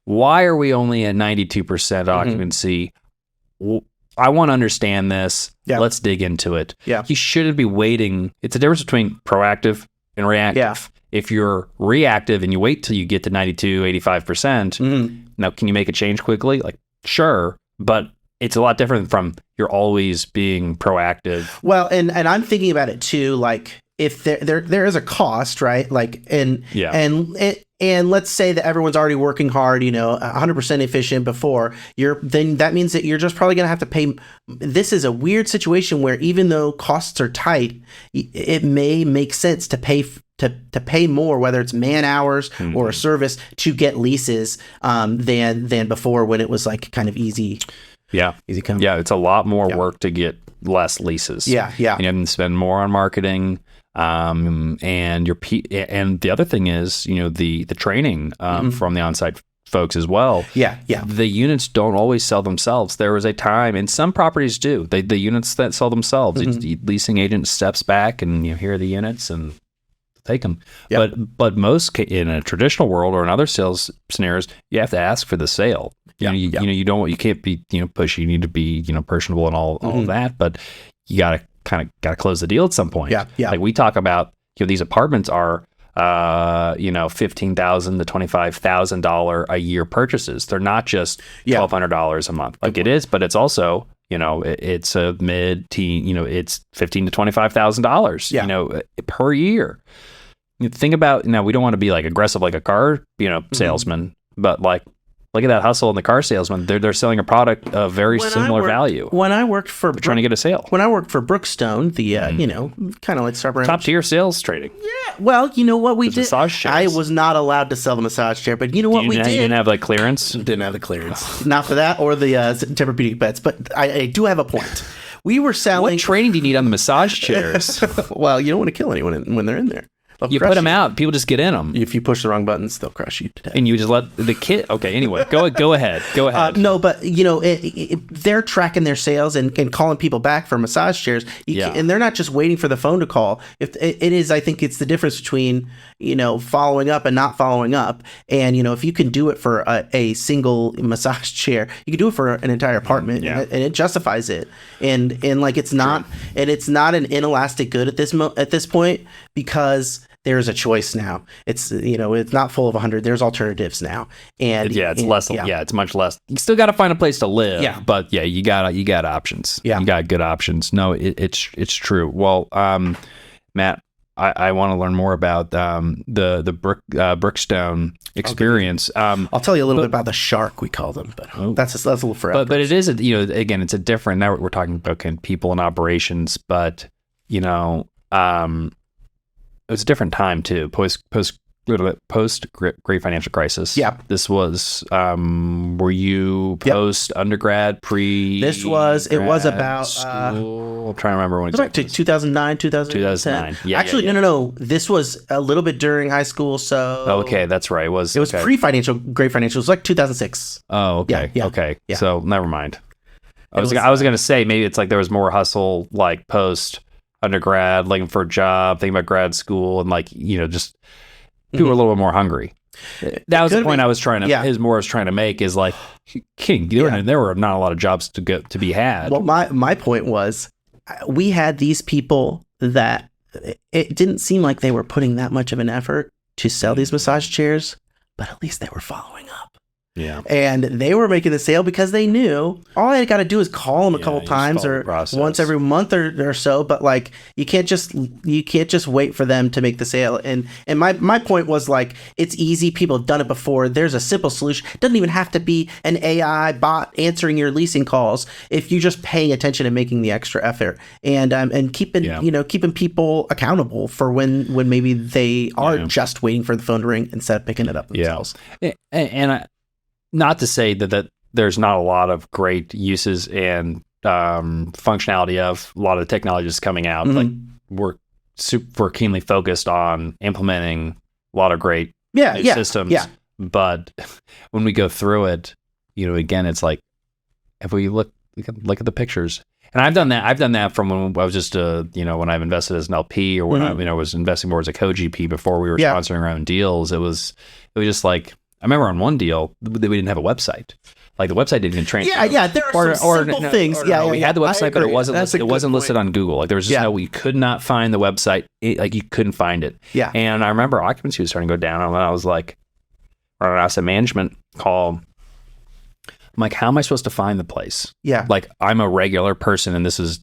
why are we only at 92% occupancy? I want to understand this. Let's dig into it. You shouldn't be waiting. It's a difference between proactive and reactive. If you're reactive and you wait till you get to 92, 85%, now can you make a change quickly? Sure, but it's a lot different from you're always being proactive. Well, and I'm thinking about it too, if there is a cost, right? And let's say that everyone's already working hard, 100% efficient before, then that means that you're just probably going to have to pay. This is a weird situation where even though costs are tight, it may make sense to pay to pay more, whether it's man hours or a service, to get leases than before, when it was like kind of easy. Yeah. Easy come. Yeah. It's a lot more work to get less leases. Yeah. Yeah. And you have to spend more on marketing. And the other thing is, the training from the on-site folks as well. Yeah. Yeah. The units don't always sell themselves. There was a time, and some properties do. The units that sell themselves, the leasing agent steps back and here are the units and take them. Yep. But most in a traditional world or in other sales scenarios, you have to ask for the sale. You can't be pushy. You need to be personable and all of that. But you gotta close the deal at some point. Yeah. Yeah. Like we talk about, these apartments are $15,000 to $25,000 a year purchases. They're not just $1,200 a month. Like it is, but it's also it's a mid-teen. It's $15,000 to $25,000. Per year. Think about, now we don't want to be like aggressive like a car salesman, but like look at that hustle in the car salesman. They're selling a product of very similar value. When I worked for trying to get a sale. When I worked for Brookstone, the kind of like top tier sales trading. Yeah. Well, you know what we did? Massage chairs. I was not allowed to sell the massage chair, but you know what we did? You didn't have like clearance? Didn't have the clearance. Not for that or the Tempur-Pedic beds, but I do have a point. We were selling. What training do you need on the massage chairs? Well, you don't want to kill anyone when they're in there. You put them out. People just get in them. If you push the wrong buttons, they'll crush you to death. And you just let the kid. Okay. Anyway, go ahead. Go ahead. No, but they're tracking their sales and calling people back for massage chairs. And they're not just waiting for the phone to call. If it is, I think it's the difference between following up and not following up. And if you can do it for a single massage chair, you can do it for an entire apartment, and it justifies it. And like it's not an inelastic good at this point, because there's a choice now. It's it's not full of 100. There's alternatives now, and it's less. Yeah, it's much less. You still got to find a place to live. Yeah, but you got options. Yeah, you got good options. No, it's true. Well, Matt, I want to learn more about the Brookstone experience. Okay. I'll tell you a little bit about the shark, we call them, but that's a little forever. But it is again, it's a different. Now we're talking about people and operations, but it was a different time too, post great financial crisis. Yeah. This was were you post undergrad, pre? It was about school? I'm trying to remember when it was back to 2009, 2009. Yeah. Actually, no. This was a little bit during high school, so okay, that's right. It was pre-financial, great financial. It was like 2006. Oh, okay. Yeah. Okay. Yeah. So never mind. I was going to say maybe it's like there was more hustle like post undergrad, looking for a job, thinking about grad school, and just people were a little bit more hungry. That was the point I was trying to make is like, King, there were not a lot of jobs to be had. Well, my point was, we had these people that it didn't seem like they were putting that much of an effort to sell these massage chairs, but at least they were following up. Yeah. And they were making the sale because they knew all I got to do is call them a couple times or once every month or so. But like, you can't just wait for them to make the sale. And my point was like, it's easy. People have done it before. There's a simple solution. It doesn't even have to be an AI bot answering your leasing calls. If you're just paying attention and making the extra effort and keeping people accountable for when maybe they are just waiting for the phone to ring instead of picking it up themselves. Yeah. And not to say that there's not a lot of great uses and functionality of a lot of the technologies coming out. Like we're super keenly focused on implementing a lot of great new systems. Yeah. But when we go through it, again, it's like if we look at the pictures. And I've done that from when I was just when I've invested as an LP or when I was investing more as a co-GP before we were sponsoring our own deals. It was just like, I remember on one deal, we didn't have a website. Like the website didn't even train. Yeah. There are some simple things. We had the website, but it wasn't listed on Google. Like there was just we could not find the website. Like you couldn't find it. Yeah. And I remember occupancy was starting to go down, and I was like, on an asset management call, I'm like, how am I supposed to find the place? Yeah. Like I'm a regular person, and this is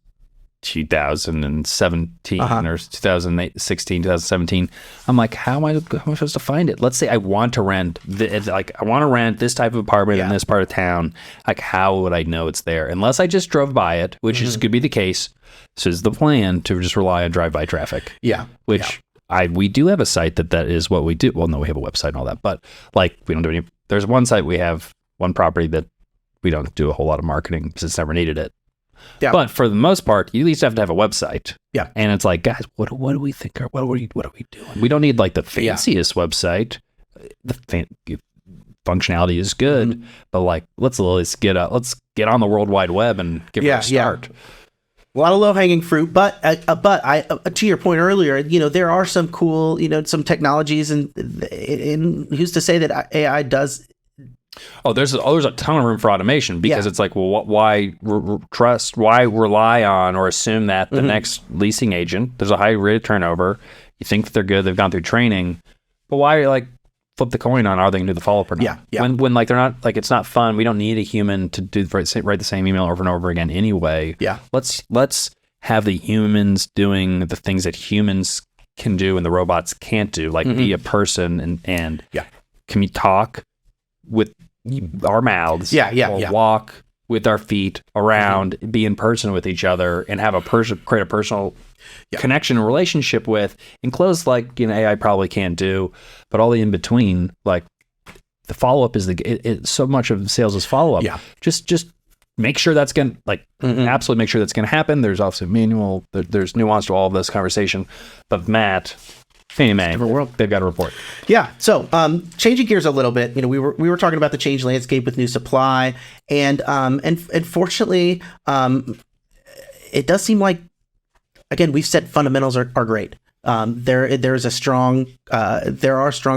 2017 or 2016, 2017. I'm like, how am I supposed to find it? Let's say I want to rent this type of apartment in this part of town. Like, how would I know it's there? Unless I just drove by it, which could be the case. So is the plan to just rely on drive-by traffic. Yeah. Which we do have a site that is what we do. Well, no, we have a website and all that, but like we don't do any. There's one site we have, one property that we don't do a whole lot of marketing because it's never needed it. Yeah. But for the most part, you at least have to have a website. Yeah. And it's like, guys, what do we think? What are we doing? We don't need like the fanciest website. The functionality is good, but like let's get on the World Wide Web and give it a start. A lot of low-hanging fruit, but I to your point earlier, there are some cool, some technologies, and who's to say that AI does. Oh, there's a ton of room for automation because it's like, well, why rely on or assume that the next leasing agent, there's a high rate of turnover. You think that they're good, they've gone through training, but why like flip the coin on are they going to do the follow up or not? Yeah. When like they're not, like it's not fun. We don't need a human to write the same email over and over again anyway. Yeah. Let's have the humans doing the things that humans can do and the robots can't do, like be a person and can we talk with our mouths? Or walk with our feet around, be in person with each other, and have create a personal connection and relationship with, and close like AI probably can't do, but all the in between, like the follow up is so much of sales is follow up. Yeah, just make sure that's gonna absolutely make sure that's gonna happen. There's also manual. There's nuance to all of this conversation, but Matt. Fannie Mae, different world. They've got a report. Yeah. So, changing gears a little bit, we were talking about the change landscape with new supply, and fortunately, it does seem like, again, we've said fundamentals are great. There are strong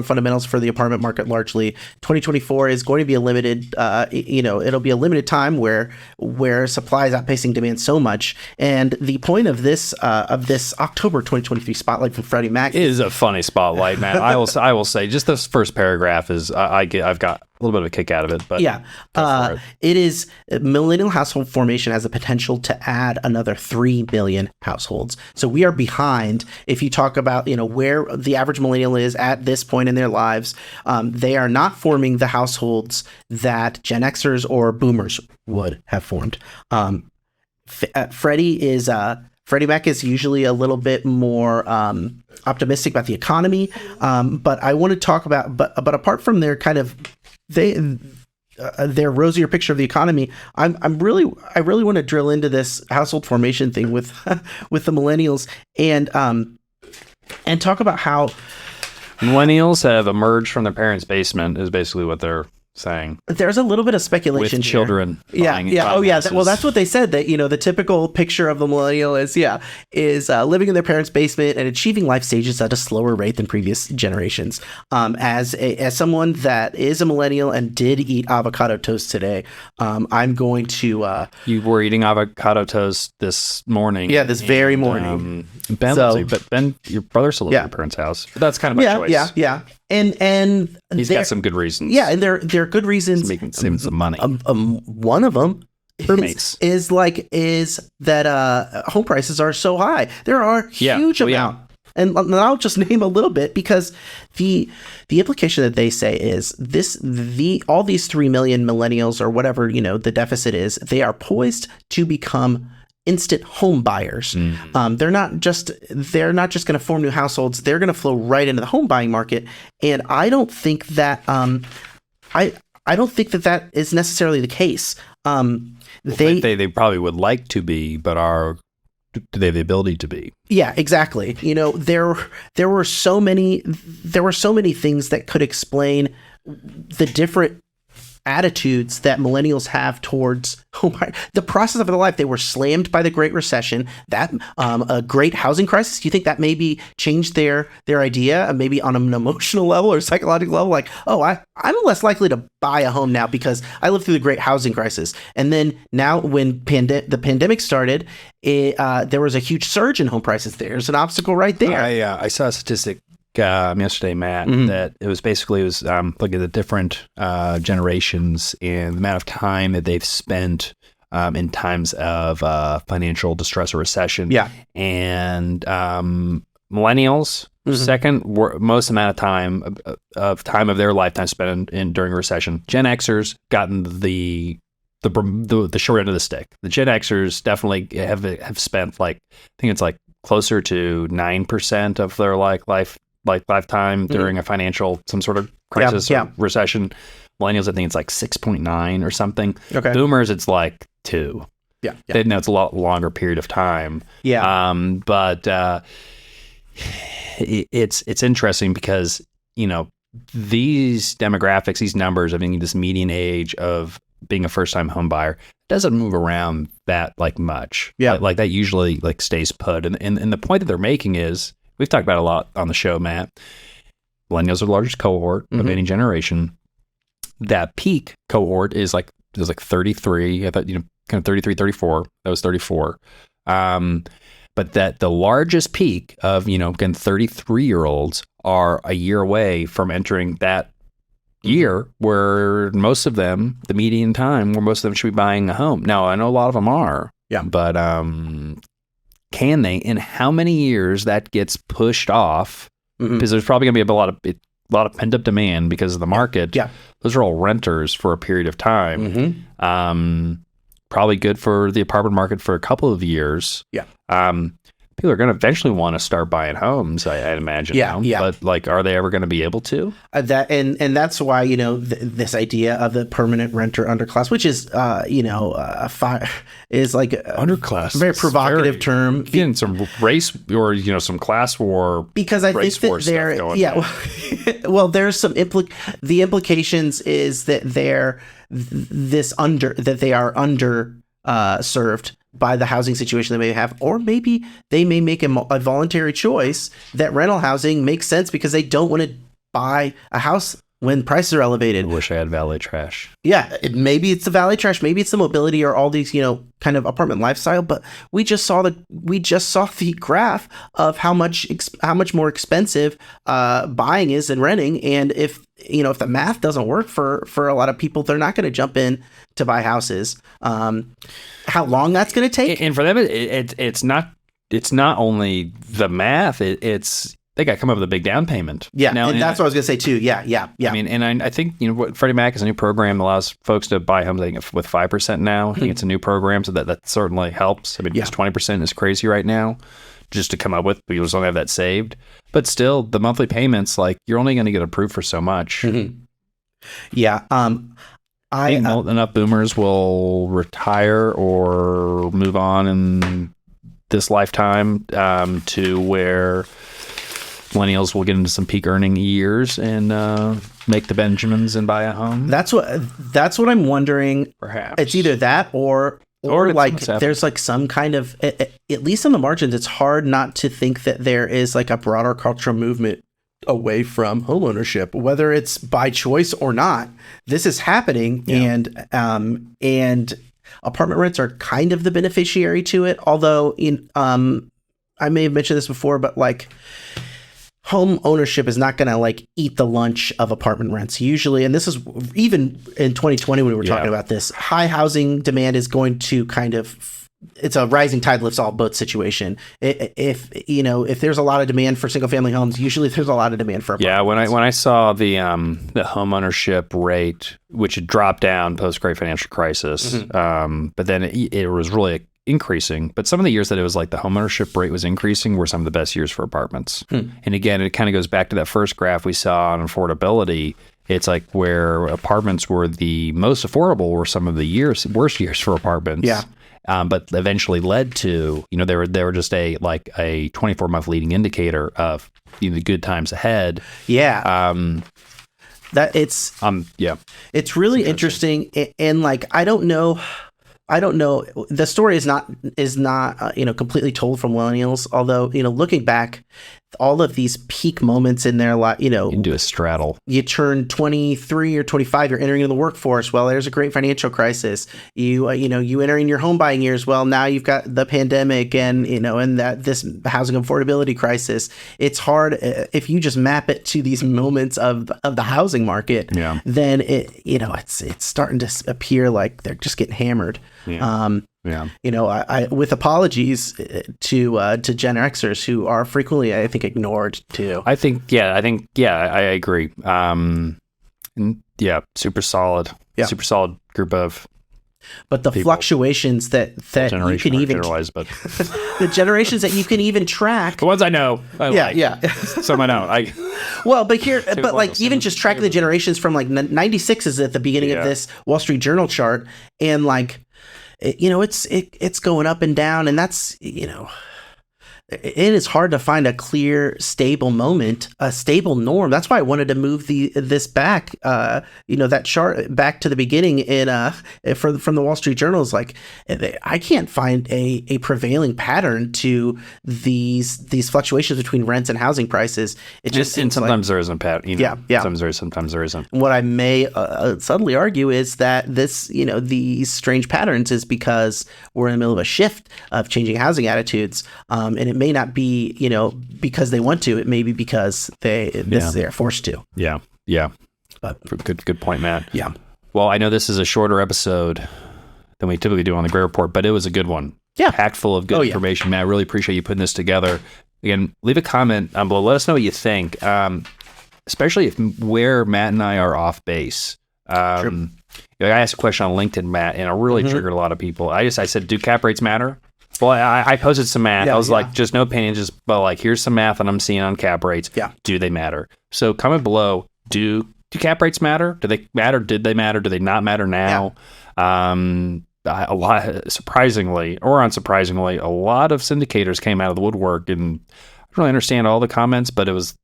fundamentals for the apartment market. Largely, 2024 is going to be a limited, it'll be a limited time where supply is outpacing demand so much. And the point of this October 2023 spotlight from Freddie Mac is a funny spotlight, man. I will say, just this first paragraph is I've got a little bit of a kick out of it, but it is millennial household formation has the potential to add another 3 million households. So we are behind. If you talk about where the average millennial is at this point in their lives, they are not forming the households that Gen Xers or Boomers would have formed. Freddie Mac is usually a little bit more optimistic about the economy, but I want to talk about but apart from their kind of their rosier picture of the economy, I really want to drill into this household formation thing with the millennials and talk about how millennials have emerged from their parents' basement is basically what they're saying. There's a little bit of speculation with children. Buying well, that's what they said, that the typical picture of the millennial is living in their parents' basement and achieving life stages at a slower rate than previous generations. As someone that is a millennial and did eat avocado toast today, I'm going to you were eating avocado toast this morning. Yeah, this very morning. Ben, your brother still lives at your parents' house. But that's kind of my choice. Yeah. And he's got some good reasons. Yeah, and they're good reasons. Making some money. One of them is that home prices are so high. There are huge amount. And I'll just name a little bit, because the implication that they say is all these 3 million millennials, or whatever the deficit is, they are poised to become instant home buyers. They're not just going to form new households. They're going to flow right into the home buying market. And I don't think that I don't think that is necessarily the case. They probably would like to be, but do they have the ability to be? Yeah, exactly. There were so many things that could explain the different attitudes that millennials have towards the process of their life. They were slammed by the Great Recession, that a great housing crisis. Do you think that maybe changed their idea, maybe on an emotional level or psychological level? Like, I'm less likely to buy a home now because I lived through the great housing crisis. And then now when the pandemic started, there was a huge surge in home prices. There's an obstacle right there. I saw a statistic yesterday, Matt, that it was looking at the different generations and the amount of time that they've spent in times of financial distress or recession. Yeah. And millennials, second most amount of time of their lifetime spent during a recession. Gen Xers gotten the short end of the stick. The Gen Xers definitely have spent I think it's closer to 9% of their lifetime during a financial, some sort of crisis or recession. Millennials, I think it's like 6.9 or something. Okay. Boomers, it's like 2. Yeah. They know it's a lot longer period of time. Yeah. But it's interesting because, these demographics, these numbers, I mean, this median age of being a first-time home buyer doesn't move around that much. Yeah. Like that usually stays put. And the point that they're making is, we've talked about it a lot on the show, Matt. Millennials are the largest cohort of any generation. That peak cohort is like 33. I thought, kind of 33, 34. That was 34. But that the largest peak of, again, 33-year-olds are a year away from entering that year where most of them, the median time where most of them should be buying a home. Now, I know a lot of them are. Yeah. But can they? In how many years that gets pushed off? Because there's probably going to be a lot of pent-up demand because of the market. Yeah. Those are all renters for a period of time. Probably good for the apartment market for a couple of years. Yeah. People are going to eventually want to start buying homes, I'd imagine. Yeah. Yeah. But are they ever going to be able to? And that's why, this idea of the permanent renter underclass, which is, is like underclass, a very provocative term. Getting some race or, some class war. Because I think that there's some the implications is that they are under served by the housing situation they may have, or maybe they may make a voluntary choice that rental housing makes sense because they don't want to buy a house when prices are elevated. I wish I had valet trash. Yeah, maybe it's the valet trash, maybe it's the mobility or all these, kind of apartment lifestyle. But we just saw the graph of how much more expensive buying is than renting, and if the math doesn't work for a lot of people, they're not going to jump in to buy houses. How long that's going to take, and for them, it's not only the math. It's they got to come up with a big down payment. Yeah, and that's what I was going to say too. Yeah. I mean, and I think what Freddie Mac is a new program that allows folks to buy homes, I think, with 5% now. I think it's a new program, so that certainly helps. I mean, because 20% is crazy right now, just to come up with. People just don't have that saved. But still, the monthly payments, you're only going to get approved for so much. Yeah. I think enough boomers will retire or move on in this lifetime to where millennials will get into some peak earning years and make the Benjamins and buy a home. That's what I'm wondering. Perhaps it's either that or there's some kind of, at least on the margins, it's hard not to think that there is a broader cultural movement away from homeownership, whether it's by choice or not. This is happening, and apartment rents are kind of the beneficiary to it. Although, I may have mentioned this before, but home ownership is not going to eat the lunch of apartment rents usually. And this is even in 2020 when we were talking about this. High housing demand is going to it's a rising tide lifts all boats situation. If there's a lot of demand for single family homes, usually there's a lot of demand for apartments. When I saw the home ownership rate, which had dropped down post Great Financial Crisis, but then it was really increasing. But some of the years that it was the home ownership rate was increasing were some of the best years for apartments. And again, it kind of goes back to that first graph we saw on affordability. It's where apartments were the most affordable were some of the worst years for apartments. Yeah. But eventually led to, they were just a 24-month leading indicator of the good times ahead. Yeah. It's really interesting. And I don't know. The story is not completely told from millennials. Although looking back, all of these peak moments in their life, you can do a straddle. You turn 23 or 25, you're entering into the workforce. Well, there's a great financial crisis. You enter in your home buying years. Well, now you've got the pandemic and this housing affordability crisis. It's hard if you just map it to these moments of the housing market. Yeah. Then it's starting to appear like they're just getting hammered. Yeah. I with apologies to Gen Xers who are frequently, I think, ignored too. I agree. Super solid. Yeah. Super solid group of But the fluctuations that you can even generalize, but the generations that you can even track, the ones I know, yeah. Some I don't. Well, but like even just tracking the generations from like 96 is at the beginning of this Wall Street Journal chart, and like it's going up and down, and that's it is hard to find a clear, stable moment, a stable norm. That's why I wanted to move this back, that chart back to the beginning from the Wall Street Journal. Is like, I can't find a prevailing pattern to these fluctuations between rents and housing prices. It just and sometimes there isn't a pattern. Sometimes there isn't. What I may subtly argue is that these strange patterns is because we're in the middle of a shift of changing housing attitudes, and it may not be, because they want to. It may be because they're forced to. Yeah. But good point, Matt. Yeah. Well, I know this is a shorter episode than we typically do on the Gray Report, but it was a good one. Yeah. Packed full of good information, Matt. I really appreciate you putting this together. Again, leave a comment below. Let us know what you think, especially where Matt and I are off base. True. I asked a question on LinkedIn, Matt, and it really triggered a lot of people. I said, do cap rates matter? Well, I posted some math. I was like, just no opinion, here's some math that I'm seeing on cap rates. Yeah. Do they matter? So comment below, do cap rates matter? Do they matter? Did they matter? Do they not matter now? Yeah. A lot, surprisingly or unsurprisingly, a lot of syndicators came out of the woodwork, and I don't really understand all the comments, but it was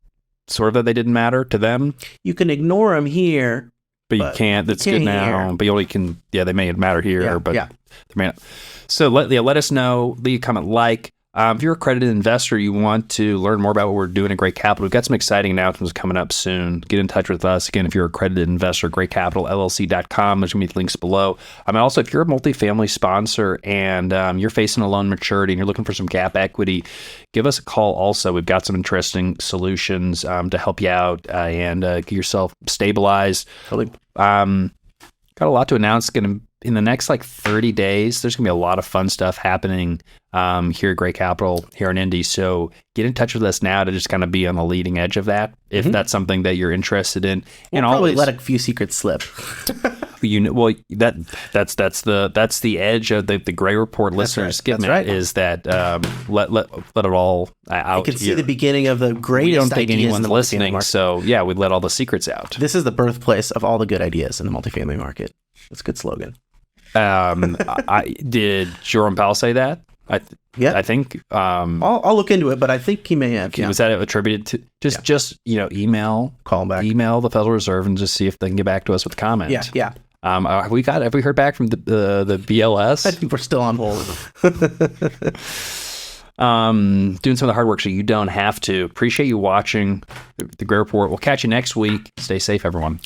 sort of that they didn't matter to them. You can ignore them here, but you can't. That's good now. Here. But you only can. Yeah, they may matter here, but they may not. So let us know. Leave a comment, if you're a accredited investor, you want to learn more about what we're doing at Great Capital. We've got some exciting announcements coming up soon. Get in touch with us. Again, if you're a accredited investor, greatcapitalllc.com. There's going to be links below. Also, if you're a multifamily sponsor and you're facing a loan maturity and you're looking for some gap equity, give us a call also. We've got some interesting solutions to help you out and get yourself stabilized. Totally. Got a lot to announce. In the next 30 days, there's going to be a lot of fun stuff happening here at Great Capital, here in Indy. So get in touch with us now to just kind of be on the leading edge of that, if that's something that you're interested in. We'll and probably always let a few secrets slip. That's the edge of the Gray Report listeners get is that let it all out. I can see the beginning of the greatest. We don't think ideas anyone's listening, so we let all the secrets out. This is the birthplace of all the good ideas in the multifamily market. That's a good slogan. Did Jerome Powell say that? I think. I'll look into it, but I think he may have. Yeah. Was that attributed to just email, call back, email the Federal Reserve and just see if they can get back to us with comments? Yeah. Have we heard back from the BLS? I think we're still on hold. Doing some of the hard work so you don't have to. Appreciate you watching the Gray Report. We'll catch you next week. Stay safe, everyone.